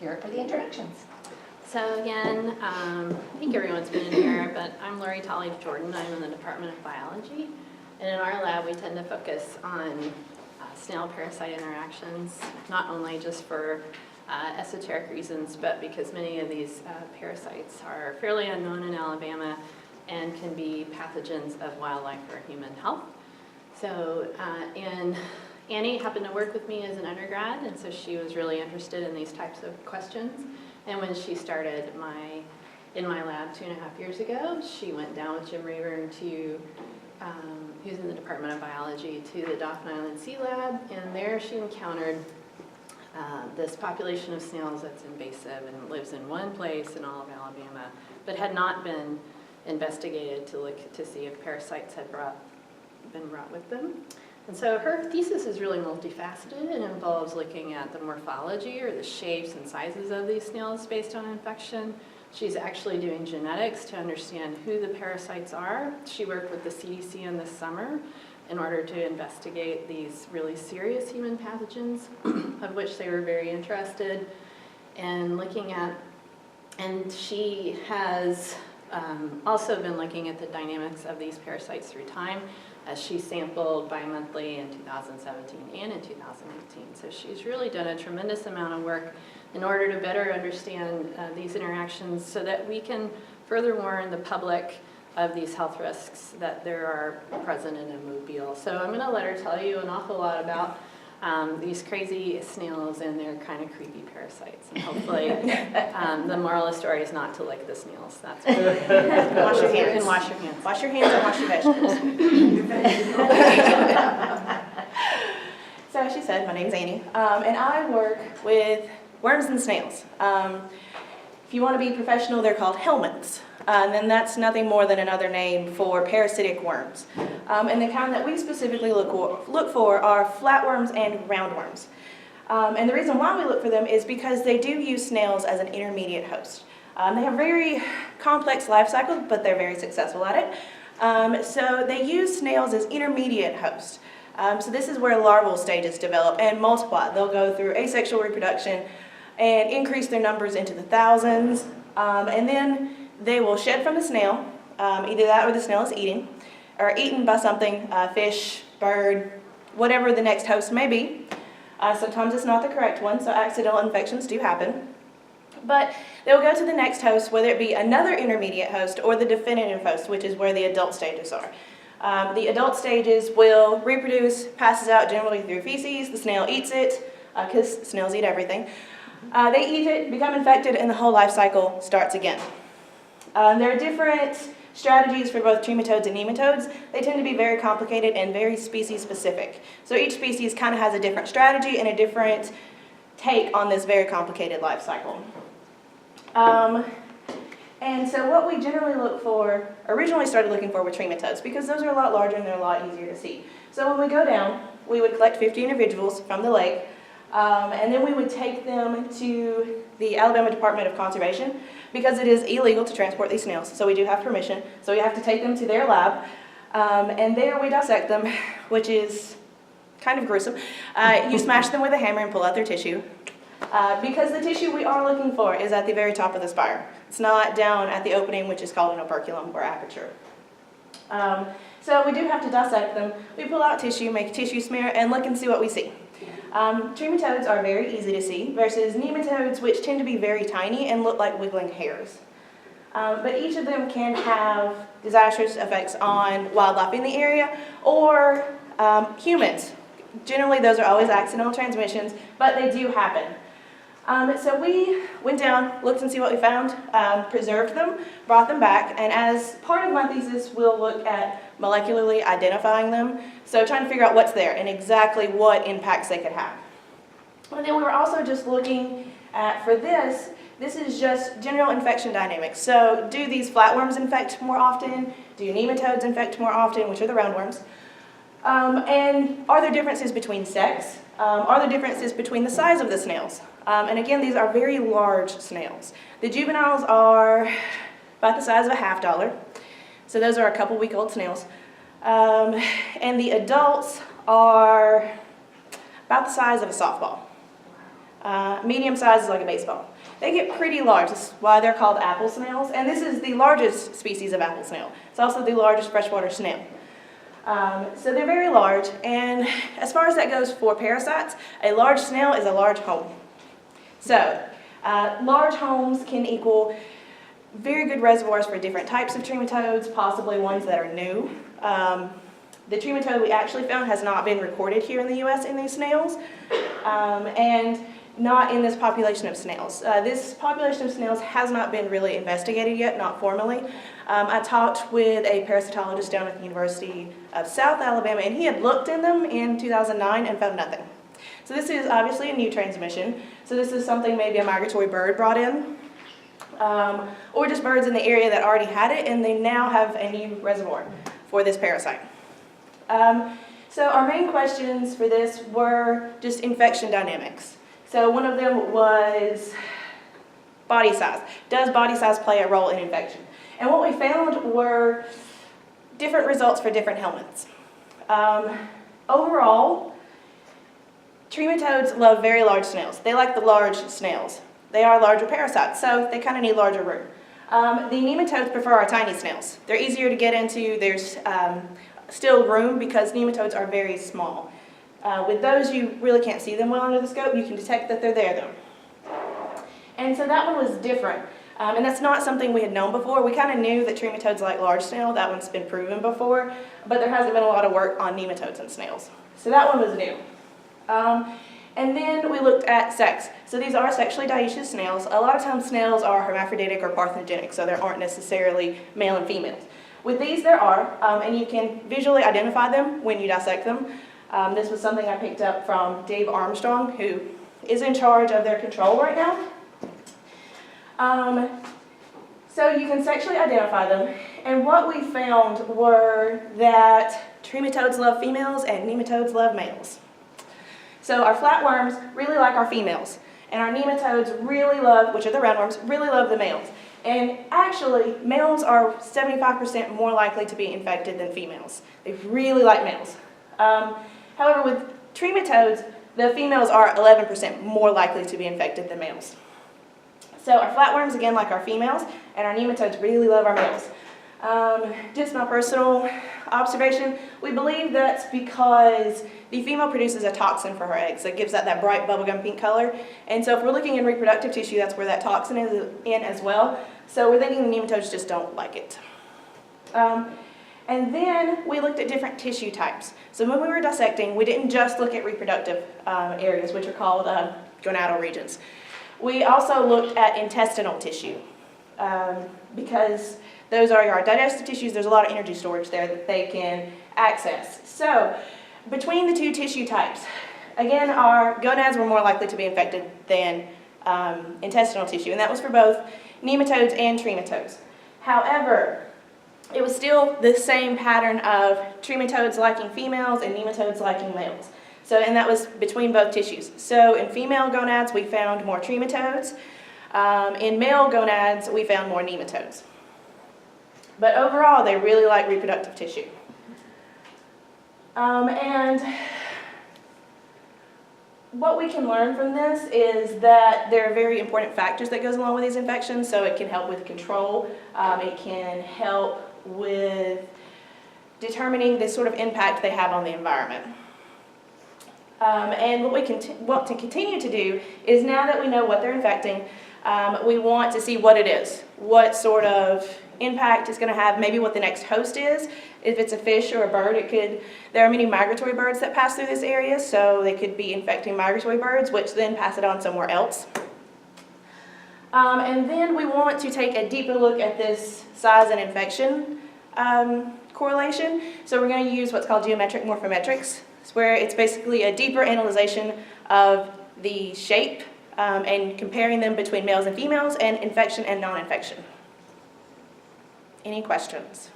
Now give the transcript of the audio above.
here are the introductions. So again, I think everyone's been in here, but I'm Lori Tolley-Jordan. I'm in the Department of Biology. And in our lab, we tend to focus on snail parasite interactions, not only just for esoteric reasons, but because many of these parasites are fairly unknown in Alabama and can be pathogens of wildlife or human health. So, and Annie happened to work with me as an undergrad, and so she was really interested in these types of questions. And when she started in my lab 2.5 years ago, she went down with Jim Rayburn to, who's in the Department of Biology, to the Dauphin Island Sea Lab, and there she encountered this population of snails that's invasive and lives in one place in all of Alabama, but had not been investigated to look to see if parasites had been brought with them. And so her thesis is really multifaceted and involves looking at the morphology or the shapes and sizes of these snails based on infection. She's actually doing genetics to understand who the parasites are. She worked with the CDC in the summer in order to investigate these really serious human pathogens, of which they were very interested in looking at. And she has also been looking at the dynamics of these parasites through time, as she sampled bi-monthly in 2017 and in 2018. So she's really done a tremendous amount of work in order to better understand these interactions so that we can further warn the public of these health risks that there are present in a mobile. So I'm going to let her tell you an awful lot about these crazy snails and their kind of creepy parasites. And hopefully the moral of the story is not to lick the snails. That's what wash your hands. And wash your hands. Wash your hands and wash your vegetables. So as she said, my name's Annie, and I work with worms and snails. If you want to be professional, they're called Helminths. And then that's nothing more than another name for parasitic worms. And the kind that we specifically look for are flatworms and roundworms. And the reason why we look for them is because they do use snails as an intermediate host. They have very complex life cycles, but they're very successful at it. So they use snails as intermediate hosts. So this is where larval stages develop and multiply. They'll go through asexual reproduction and increase their numbers into the thousands. And then they will shed from the snail, either that or the snail is eaten by something, fish, bird, whatever the next host may be. Sometimes it's not the correct one, so accidental infections do happen. But they'll go to the next host, whether it be another intermediate host or the definitive host, which is where the adult stages are. The adult stages will reproduce, passes out generally through feces. The snail eats it, because snails eat everything. They eat it, become infected, and the whole life cycle starts again. There are different strategies for both trematodes and nematodes. They tend to be very complicated and very species specific. So each species kind of has a different strategy and a different take on this very complicated life cycle. And so what we generally look for, originally started looking for were trematodes, because those are a lot larger and they're a lot easier to see. So when we go down, we would collect 50 individuals from the lake, and then we would take them to the Alabama Department of Conservation, because it is illegal to transport these snails, so we do have permission. So we have to take them to their lab, and there we dissect them, which is kind of gruesome. You smash them with a hammer and pull out their tissue, because the tissue we are looking for is at the very top of the spire. It's not down at the opening, which is called an operculum or aperture. So we do have to dissect them. We pull out tissue, make a tissue smear, and look and see what we see. Trematodes are very easy to see versus nematodes, which tend to be very tiny and look like wiggling hairs. But each of them can have disastrous effects on wildlife in the area or humans. Generally, those are always accidental transmissions, but they do happen. So we went down, looked and see what we found, preserved them, brought them back, and as part of my thesis, we'll look at molecularly identifying them, so trying to figure out what's there and exactly what impacts they could have. And then we were also just looking at, for this is just general infection dynamics. So do these flatworms infect more often? Do nematodes infect more often, which are the roundworms? And are there differences between sex? Are there differences between the size of the snails? And again, these are very large snails. The juveniles are about the size of a $50. So those are a couple week old snails. And the adults are about the size of a softball. Medium size is like a baseball. They get pretty large. That's why they're called apple snails. And this is the largest species of apple snail. It's also the largest freshwater snail. So they're very large. And as far as that goes for parasites, a large snail is a large home. So large homes can equal very good reservoirs for different types of trematodes, possibly ones that are new. The trematode we actually found has not been recorded here in the U.S. in these snails, and not in this population of snails. This population of snails has not been really investigated yet, not formally. I talked with a parasitologist down at the University of South Alabama, and he had looked in them in 2009 and found nothing. So this is obviously a new transmission. So this is something maybe a migratory bird brought in, or just birds in the area that already had it, and they now have a new reservoir for this parasite. So our main questions for this were just infection dynamics. So one of them was body size. Does body size play a role in infection? And what we found were different results for different helminths. Overall, trematodes love very large snails. They like the large snails. They are larger parasites, so they kind of need larger room. The nematodes prefer our tiny snails. They're easier to get into. There's still room because nematodes are very small. With those, you really can't see them well under the scope. You can detect that they're there, though. And so that one was different. And that's not something we had known before. We kind of knew that trematodes like large snail. That one's been proven before. But there hasn't been a lot of work on nematodes and snails. So that one was new. And then we looked at sex. So these are sexually dioecious snails. A lot of times snails are hermaphroditic or parthenogenic, so there aren't necessarily male and females. With these there are, and you can visually identify them when you dissect them. This was something I picked up from Dave Armstrong, who is in charge of their control right now. So you can sexually identify them, and what we found were that trematodes love females and nematodes love males. So our flatworms really like our females, and our nematodes really love, which are the roundworms, really love the males. And actually, males are 75% more likely to be infected than females. They really like males. However, with trematodes, the females are 11% more likely to be infected than males. So our flatworms, again, like our females, and our nematodes really love our males. Just my personal observation, we believe that's because the female produces a toxin for her eggs that gives that bright bubblegum pink color. And so if we're looking in reproductive tissue, that's where that toxin is in as well. So we're thinking the nematodes just don't like it. And then we looked at different tissue types. So when we were dissecting, we didn't just look at reproductive areas, which are called gonadal regions. We also looked at intestinal tissue because those are our digestive tissues. There's a lot of energy storage there that they can access. So between the two tissue types, again, our gonads were more likely to be infected than intestinal tissue, and that was for both nematodes and trematodes. However, it was still the same pattern of trematodes liking females and nematodes liking males. So, and that was between both tissues. So in female gonads, we found more trematodes. In male gonads, we found more nematodes. But overall, they really like reproductive tissue. And what we can learn from this is that there are very important factors that goes along with these infections. So it can help with control. It can help with determining the sort of impact they have on the environment. And what we want to continue to do is, now that we know what they're infecting, we want to see what it is, what sort of impact it's going to have, maybe what the next host is. If it's a fish or a bird, there are many migratory birds that pass through this area, so they could be infecting migratory birds, which then pass it on somewhere else. And then we want to take a deeper look at this size and infection correlation. So we're going to use what's called geometric morphometrics, where it's basically a deeper analyzation of the shape and comparing them between males and females and infection and non-infection. Any questions?